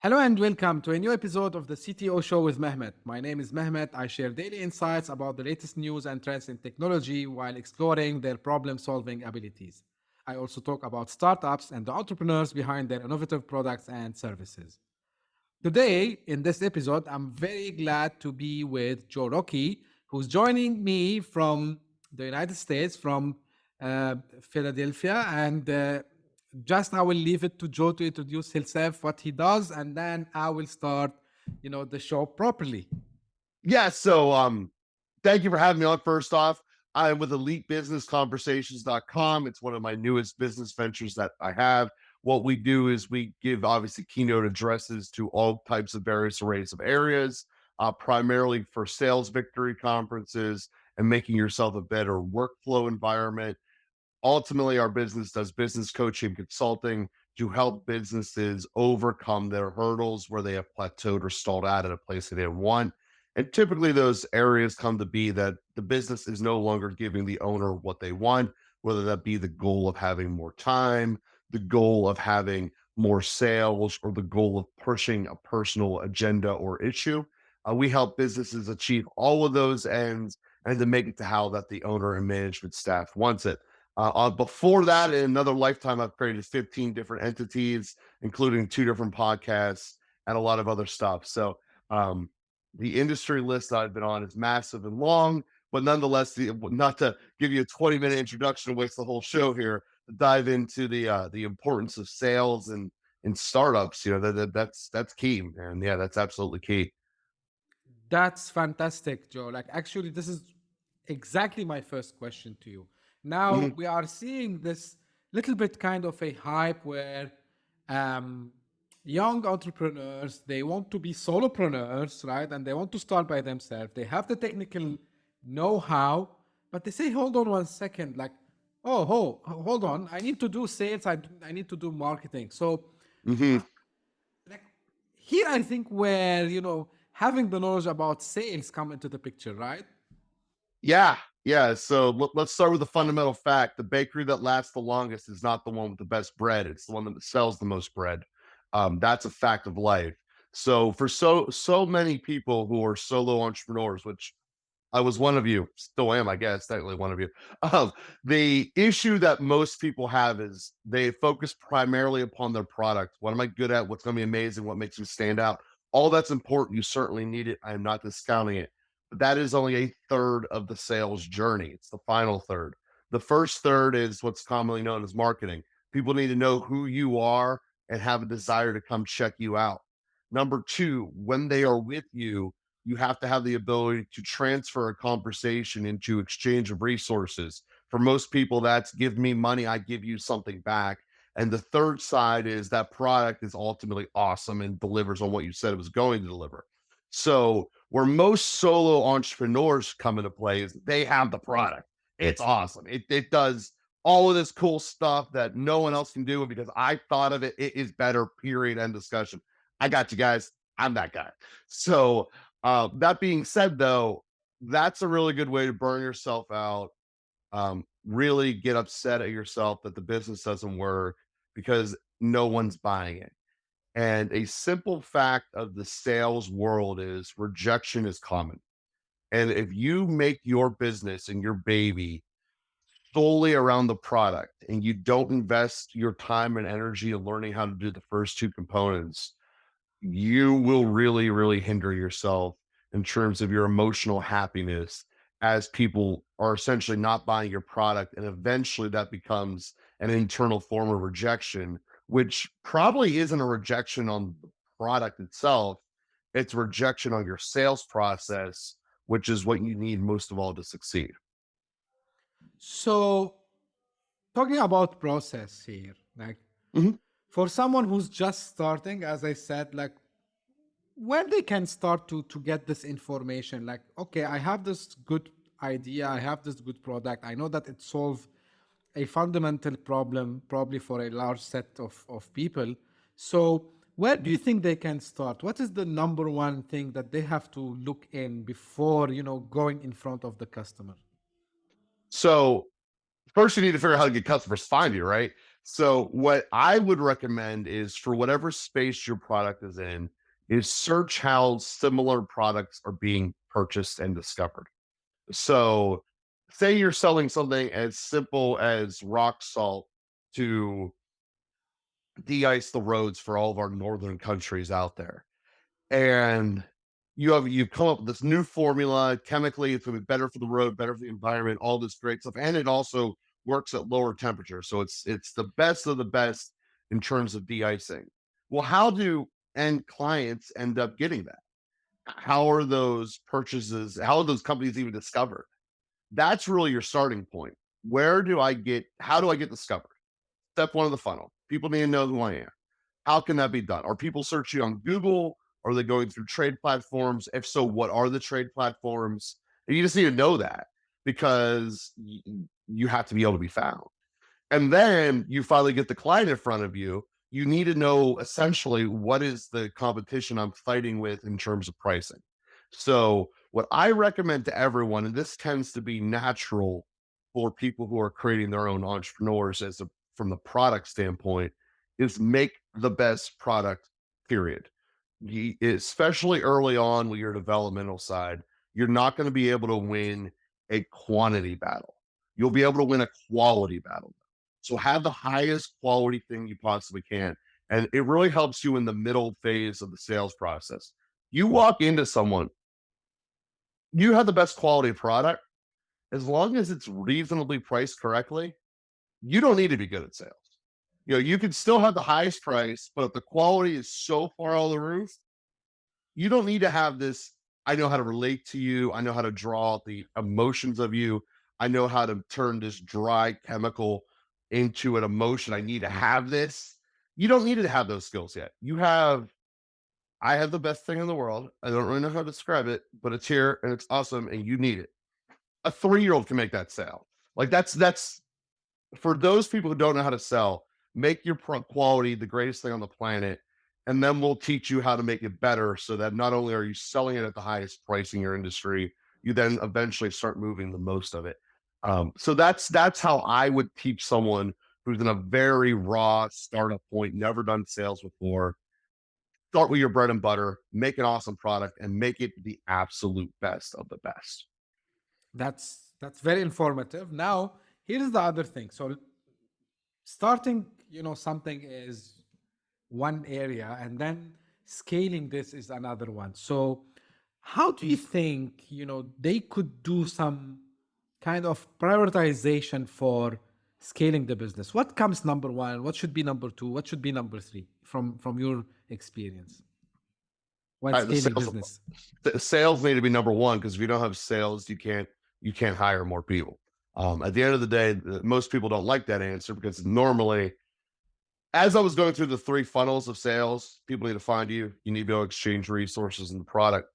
Hello and welcome to a new episode of the CTO Show with Mehmet. My name is Mehmet. I share daily insights about the latest news and trends in technology while exploring their problem solving abilities. I also talk about startups and the entrepreneurs behind their innovative products and services. Today, in this episode, I'm very glad to be with Joe Rockey, who's joining me from the United States, from Philadelphia. And just I will leave it to Joe to introduce himself, what he does, and then I will start, the show properly. Yeah, thank you for having me on. First off, I'm with elitebusinessconversations.com. It's one of my newest business ventures that I have. What we do is we give obviously keynote addresses to all types of various arrays of areas, primarily for sales victory conferences and making yourself a better workflow environment. Ultimately, our business does business coaching consulting to help businesses overcome their hurdles where they have plateaued or stalled out at a place they didn't want. And typically, those areas come to be that the business is no longer giving the owner what they want, whether that be the goal of having more time, the goal of having more sales, or the goal of pushing a personal agenda or issue. We help businesses achieve all of those ends and to make it to how that the owner and management staff wants it. Before that, in another lifetime, I've created 15 different entities, including two different podcasts and a lot of other stuff. Um, the industry list that I've been on is massive and long, but nonetheless, not to give you a 20-minute introduction and waste the whole show here, to dive into the importance of sales and startups. That's key, and yeah, that's absolutely key. That's fantastic, Joe. Like, actually, this is exactly my first question to you. Now, Mhm. we are seeing this little bit kind of a hype where um, young entrepreneurs, they want to be solopreneurs, right? And they want to start by themselves. They have the technical know-how, but they say, hold on one second, like, hold on. I need to do sales. I need to do marketing. So Mhm. like here I think where having the knowledge about sales come into the picture, right? Yeah, yeah. So let's start with the fundamental fact: the bakery that lasts the longest is not the one with the best bread; it's the one that sells the most bread. That's a fact of life. So for so many people who are solo entrepreneurs, which I was one of you, still am, I guess, technically one of you. Um, the issue that most people have is they focus primarily upon their product. What am I good at? What's going to be amazing? What makes me stand out? All that's important. You certainly need it. I am not discounting it. But that is only a third of the sales journey. It's the final third. The first third is what's commonly known as marketing. People need to know who you are and have a desire to come check you out. Number two, when they are with you have to have the ability to transfer a conversation into exchange of resources. For most people, that's give me money, I give you something back. And the third side is that product is ultimately awesome and delivers on what you said it was going to deliver. So, where most solo entrepreneurs come into play is they have the product. It's awesome. It does all of this cool stuff that no one else can do. And because I thought of it, it is better, period. End discussion. I got you guys. I'm that guy. That being said, though, that's a really good way to burn yourself out. Really get upset at yourself that the business doesn't work because no one's buying it. And a simple fact of the sales world is rejection is common. And if you make your business and your baby solely around the product and you don't invest your time and energy in learning how to do the first two components, you will really, really hinder yourself in terms of your emotional happiness as people are essentially not buying your product. And eventually that becomes an internal form of rejection, which probably isn't a rejection on the product itself. It's rejection on your sales process, which is what you need most of all to succeed. So talking about process here, like Mhm. for someone who's just starting, as I said, like where they can start to get this information, like, okay, I have this good idea, I have this good product, I know that it solves a fundamental problem probably for a large set of people. So where do you think they can start? What is the number one thing that they have to look in before going in front of the customer? So first, you need to figure out how to get customers to find you, right? So what I would recommend is for whatever space your product is in, is search how similar products are being purchased and discovered. So say you're selling something as simple as rock salt to de-ice the roads for all of our northern countries out there. And you've come up with this new formula. Chemically, it's going to be better for the road, better for the environment, all this great stuff. And it also works at lower temperature. So it's the best of the best in terms of de-icing. Well, how do end clients end up getting that? How are those purchases, how are those companies even discovered? That's really your starting point. How do I get discovered? Step one of the funnel. People need to know who I am. How can that be done? Are people searching on Google? Are they going through trade platforms? If so, what are the trade platforms? And you just need to know that because you have to be able to be found. And then you finally get the client in front of you. You need to know essentially what is the competition I'm fighting with in terms of pricing. So, what I recommend to everyone, and this tends to be natural for people who are creating their own entrepreneurs from the product standpoint, is make the best product, period. Especially early on with your developmental side, you're not going to be able to win a quantity battle. You'll be able to win a quality battle. So have the highest quality thing you possibly can. And it really helps you in the middle phase of the sales process. You walk into someone, you have the best quality product, as long as it's reasonably priced correctly, you don't need to be good at sales. You can still have the highest price, but if the quality is so far out of the roof, you don't need to have this. I know how to relate to you. I know how to draw the emotions of you. I know how to turn this dry chemical into an emotion. I need to have this. You don't need to have those skills yet. I have the best thing in the world. I don't really know how to describe it, but it's here and it's awesome and you need it. A 3-year-old can make that sale. Like that's for those people who don't know how to sell, make your quality the greatest thing on the planet, and then we'll teach you how to make it better so that not only are you selling it at the highest price in your industry, you then eventually start moving the most of it. So that's how I would teach someone who's in a very raw startup point, never done sales before. Start with your bread and butter, make an awesome product, and make it the absolute best of the best. That's very informative. Now, here's the other thing. So starting, something is one area and then scaling this is another one. So how do you think, they could do some kind of prioritization for scaling the business? What comes number one? What should be number two? What should be number three from your experience while The scaling sales business? sales need to be number one because if you don't have sales, you can't hire more people. At the end of the day, most people don't like that answer because normally, as I was going through the 3 funnels of sales, people need to find you. You need to be able to exchange resources and the product.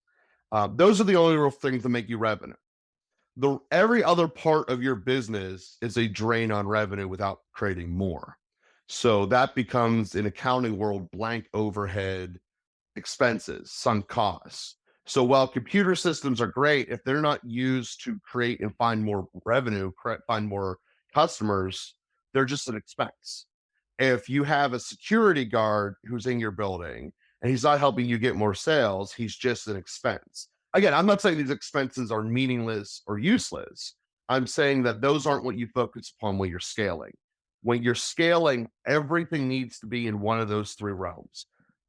Those are the only real things that make you revenue. Every other part of your business is a drain on revenue without creating more. So that becomes in accounting world blank overhead expenses, sunk costs. So while computer systems are great, if they're not used to create and find more revenue, find more customers, they're just an expense. If you have a security guard who's in your building and he's not helping you get more sales, he's just an expense. Again, I'm not saying these expenses are meaningless or useless. I'm saying that those aren't what you focus upon when you're scaling. When you're scaling, everything needs to be in one of those 3 realms.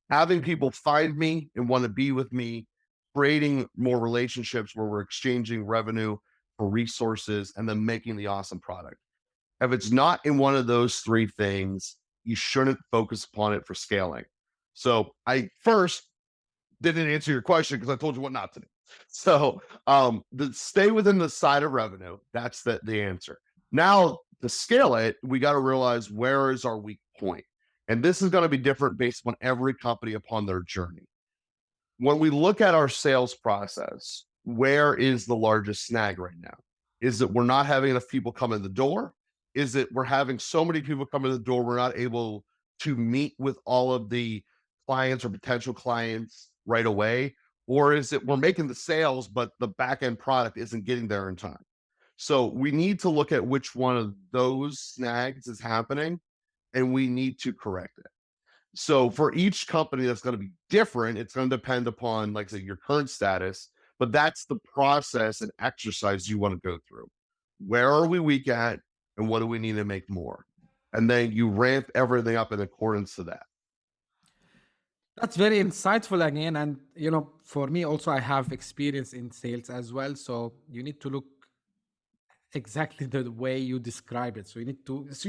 Having people find me and want to be with me, creating more relationships where we're exchanging revenue for resources, and then making the awesome product. If it's not in one of those 3 things, you shouldn't focus upon it for scaling. So I first didn't answer your question because I told you what not to do. So stay within the side of revenue. That's the answer. Now to scale it, we got to realize where is our weak point. And this is going to be different based on every company upon their journey. When we look at our sales process, where is the largest snag right now? Is it we're not having enough people come in the door? Is it we're having so many people come in the door, we're not able to meet with all of the clients or potential clients right away? Or is it we're making the sales, but the back end product isn't getting there in time? So we need to look at which one of those snags is happening and we need to correct it. So for each company that's going to be different, it's going to depend upon, like I said, your current status, but that's the process and exercise you want to go through. Where are we weak at, and what do we need to make more? And then you ramp everything up in accordance to that. That's very insightful again. And, for me also, I have experience in sales as well. So you need to look exactly the way you describe it. So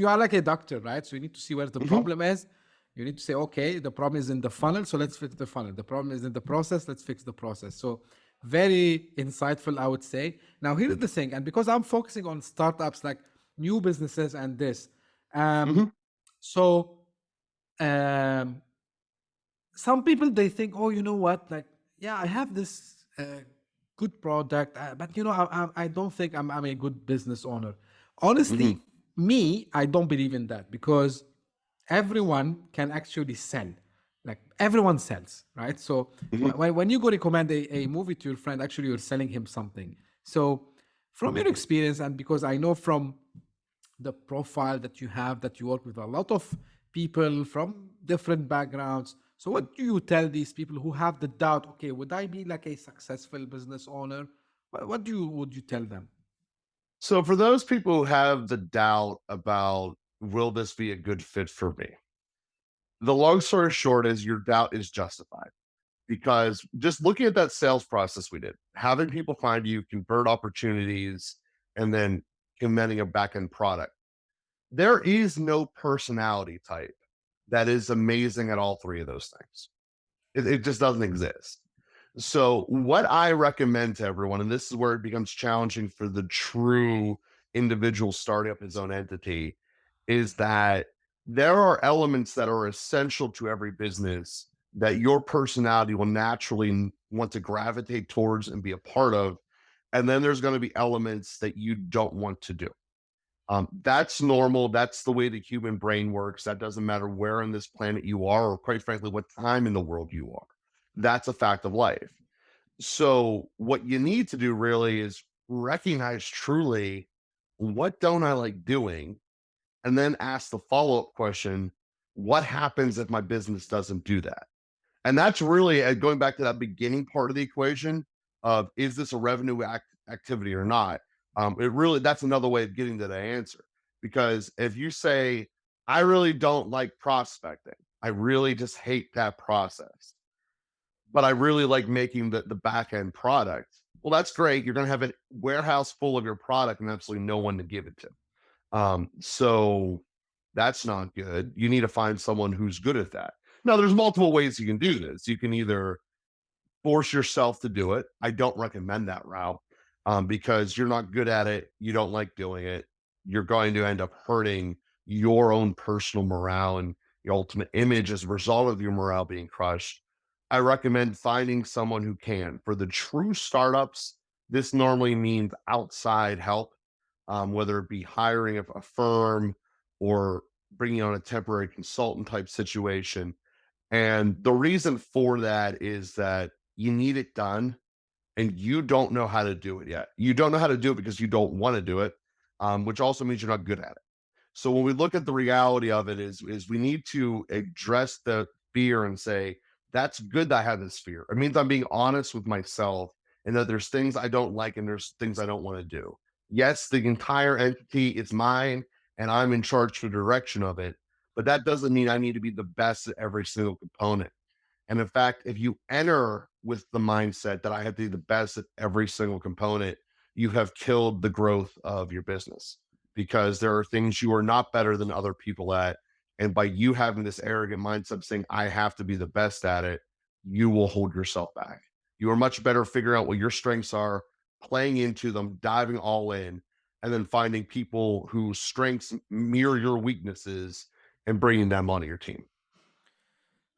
you are like a doctor, right? So you need to see where the Mhm. problem is. You need to say, okay, the problem is in the funnel. So let's fix the funnel. The problem is in the process. Let's fix the process. So very insightful, I would say. Now, here's the thing. And because I'm focusing on startups, like new businesses and this, um, Mhm. so um, some people, they think, oh, you know what, like, yeah, I have this good product, but I don't think I'm a good business owner. Mhm. Honestly, me, I don't believe in that, because everyone can actually sell. Like, everyone sells, right? So Mhm. when you go recommend a movie to your friend, actually you're selling him something. So from your experience, and because I know from the profile that you have, that you work with a lot of people from different backgrounds. So what do you tell these people who have the doubt, okay, would I be like a successful business owner? Would you tell them? So for those people who have the doubt about, will this be a good fit for me? The long story short is your doubt is justified, because just looking at that sales process we did, having people find you, convert opportunities, and then implementing a back end product. There is no personality type that is amazing at all three of those things. It just doesn't exist. So, what I recommend to everyone, and this is where it becomes challenging for the true individual starting up his own entity, is that there are elements that are essential to every business that your personality will naturally want to gravitate towards and be a part of. And then there's going to be elements that you don't want to do. That's normal. That's the way the human brain works. That doesn't matter where on this planet you are, or quite frankly, what time in the world you are. That's a fact of life. So, what you need to do really is recognize truly, what don't I like doing? And then ask the follow up question, what happens if my business doesn't do that? And that's really going back to that beginning part of the equation of, is this a revenue activity or not? It really, that's another way of getting to the answer. Because if you say, I really don't like prospecting, I really just hate that process, but I really like making the back end product. Well, that's great. You're going to have a warehouse full of your product and absolutely no one to give it to. So that's not good. You need to find someone who's good at that. Now, there's multiple ways you can do this. You can either force yourself to do it. I don't recommend that route, because you're not good at it. You don't like doing it. You're going to end up hurting your own personal morale and your ultimate image as a result of your morale being crushed. I recommend finding someone who can. For the true startups, this normally means outside help, whether it be hiring a firm or bringing on a temporary consultant type situation. And the reason for that is that you need it done and you don't know how to do it yet. You don't know how to do it because you don't want to do it, which also means you're not good at it. So when we look at the reality of it is we need to address the fear and say, that's good that I have this fear. It means I'm being honest with myself and that there's things I don't like and there's things I don't want to do. Yes, the entire entity is mine and I'm in charge for the direction of it, but that doesn't mean I need to be the best at every single component. And in fact, if you enter with the mindset that I have to be the best at every single component, you have killed the growth of your business, because there are things you are not better than other people at. And by you having this arrogant mindset saying, I have to be the best at it, you will hold yourself back. You are much better figuring out what your strengths are, playing into them, diving all in, and then finding people whose strengths mirror your weaknesses and bringing them onto your team.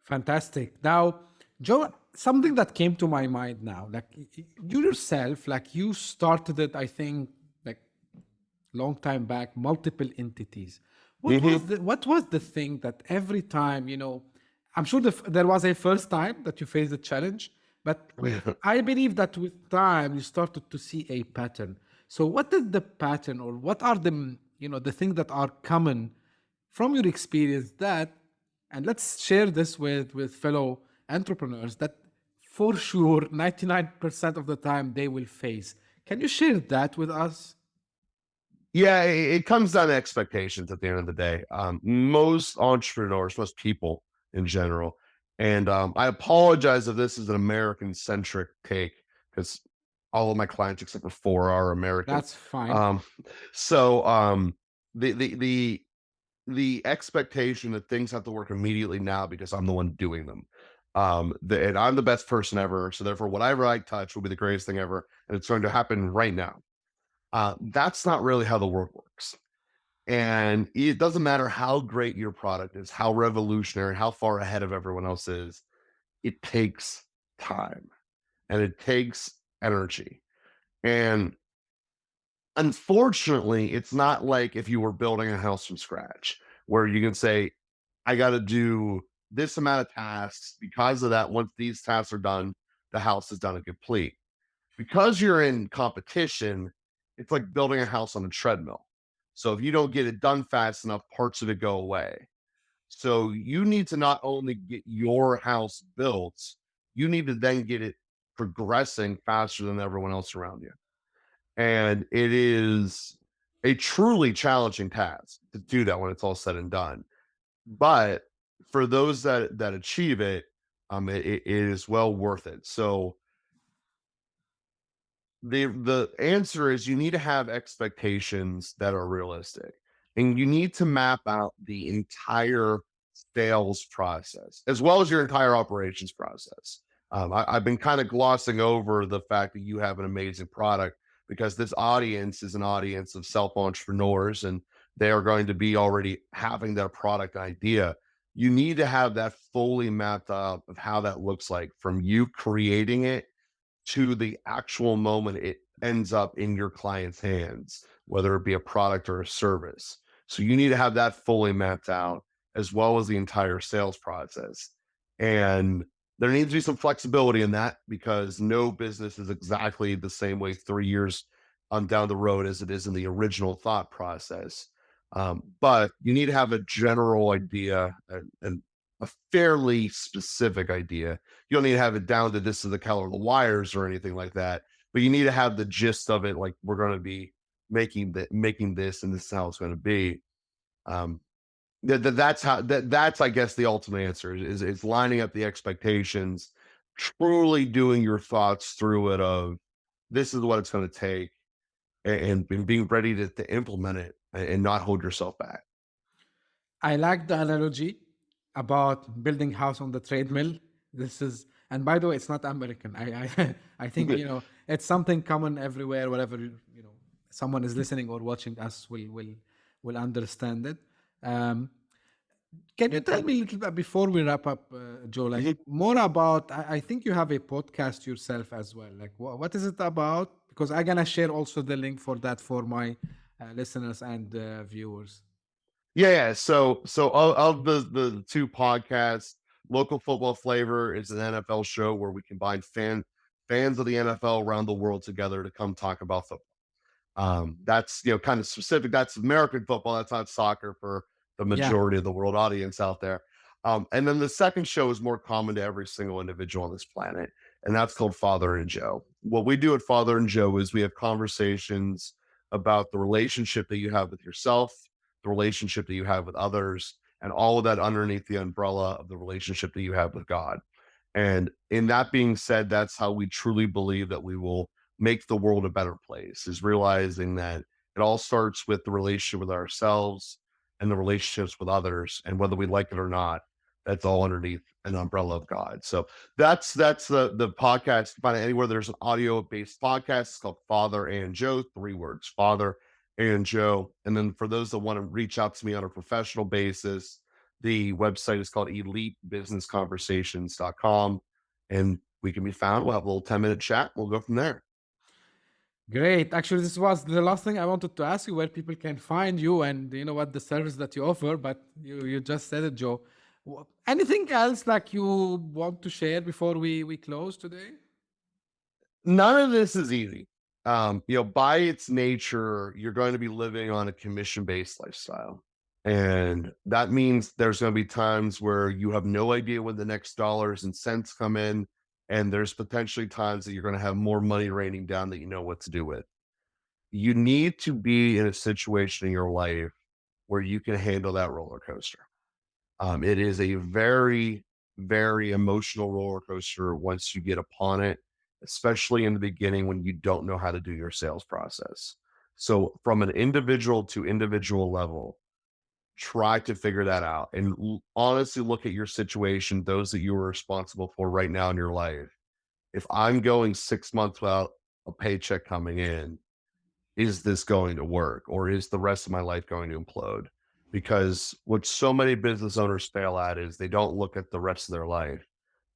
Fantastic. Now, Joe, something that came to my mind now, like you yourself, like you started it, I think, like long time back, multiple entities. Mhm. What was the thing that every time, I'm sure there was a first time that you faced a challenge, but I believe that with time you started to see a pattern. So what is the pattern, or what are the things that are common from your experience that, and let's share this with fellow entrepreneurs, that for sure 99% of the time they will face. Can you share that with us? Yeah, it comes down to expectations at the end of the day. Most entrepreneurs, most people in general, and I apologize if this is an American centric take because all of my clients except for four are American. That's fine. Um, so the the the the expectation that things have to work immediately now because I'm the one doing them. And I'm the best person ever, so therefore whatever I touch will be the greatest thing ever, and it's going to happen right now. That's not really how the world works. And it doesn't matter how great your product is, how revolutionary, how far ahead of everyone else is, it takes time and it takes energy. And unfortunately, it's not like if you were building a house from scratch where you can say, I got to do this amount of tasks. Because of that, once these tasks are done, the house is done and complete. Because you're in competition, it's like building a house on a treadmill. So if you don't get it done fast enough, parts of it go away. So you need to not only get your house built, you need to then get it progressing faster than everyone else around you. And it is a truly challenging task to do that when it's all said and done. But for those that achieve it, it is well worth it. So the answer is you need to have expectations that are realistic, and you need to map out the entire sales process as well as your entire operations process. I've been kind of glossing over the fact that you have an amazing product because this audience is an audience of self entrepreneurs and they are going to be already having their product idea. You need to have that fully mapped out of how that looks like from you creating it to the actual moment it ends up in your client's hands, whether it be a product or a service. So you need to have that fully mapped out as well as the entire sales process. And there needs to be some flexibility in that because no business is exactly the same way 3 years down the road as it is in the original thought process. But you need to have a general idea and a fairly specific idea. You don't need to have it down to this is the color of the wires or anything like that, but you need to have the gist of it. Like we're going to be making this, and this is how it's going to be. Um, that's I guess the ultimate answer is lining up the expectations, truly doing your thoughts through it of this is what it's going to take, and being ready to implement it and not hold yourself back. I like the analogy about building house on the treadmill. This is, and by the way, it's not American. I think it's something common everywhere. Wherever someone is listening or watching us will understand it. Um, can you tell me a little bit before we wrap up, Joe? Like more about. I think you have a podcast yourself as well. Like what is it about? Because I'm gonna share also the link for that for my listeners and viewers. Yeah. So of the two podcasts, Local Football Flavor is an NFL show where we combine fans of the NFL around the world together to come talk about football. That's kind of specific. That's American football. That's not soccer for the Yeah. majority of the world audience out there. And then the second show is more common to every single individual on this planet, and that's called Father and Joe. What we do at Father and Joe is we have conversations about the relationship that you have with yourself, the relationship that you have with others, and all of that underneath the umbrella of the relationship that you have with God. And in that being said, that's how we truly believe that we will make the world a better place, is realizing that it all starts with the relationship with ourselves and the relationships with others. And whether we like it or not, that's all underneath an umbrella of God. So that's the podcast. You can find it anywhere there's an audio based podcast. It's called Father and Joe, 3 words, Father and Joe. And then for those that want to reach out to me on a professional basis, the website is called elitebusinessconversations.com, and we can be found. We'll have a little 10-minute chat. We'll go from there. Great. Actually, this was the last thing I wanted to ask you where people can find you and what the service that you offer, but you just said it, Joe. Anything else like you want to share before we close today? None of this is easy. By its nature, you're going to be living on a commission based lifestyle. And that means there's going to be times where you have no idea when the next dollars and cents come in. And there's potentially times that you're going to have more money raining down that you know what to do with. You need to be in a situation in your life where you can handle that roller coaster. It is a very, very emotional roller coaster once you get upon it, especially in the beginning when you don't know how to do your sales process. So, from an individual to individual level, try to figure that out and honestly look at your situation, those that you are responsible for right now in your life. If I'm going 6 months without a paycheck coming in, is this going to work or is the rest of my life going to implode? Because what so many business owners fail at is they don't look at the rest of their life.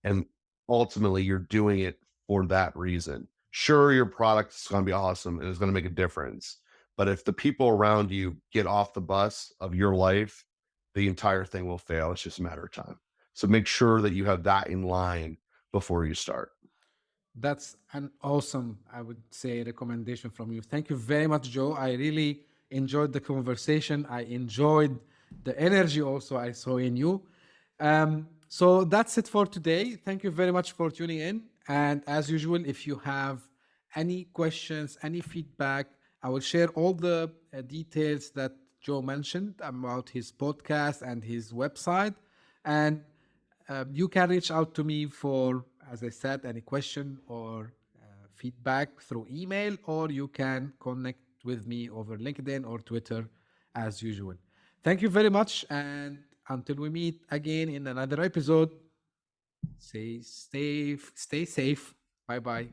And ultimately, you're doing it for that reason. Sure, your product is going to be awesome and it's going to make a difference. But if the people around you get off the bus of your life, the entire thing will fail. It's just a matter of time. So make sure that you have that in line before you start. That's an awesome, I would say, recommendation from you. Thank you very much, Joe. I really enjoyed the conversation. I enjoyed the energy also I saw in you. So that's it for today. Thank you very much for tuning in. And as usual, if you have any questions, any feedback, I will share all the details that Joe mentioned about his podcast and his website. And you can reach out to me for, as I said, any question or feedback through email, or you can connect with me over LinkedIn or Twitter as usual. Thank you very much. And until we meet again in another episode, stay safe. Bye bye.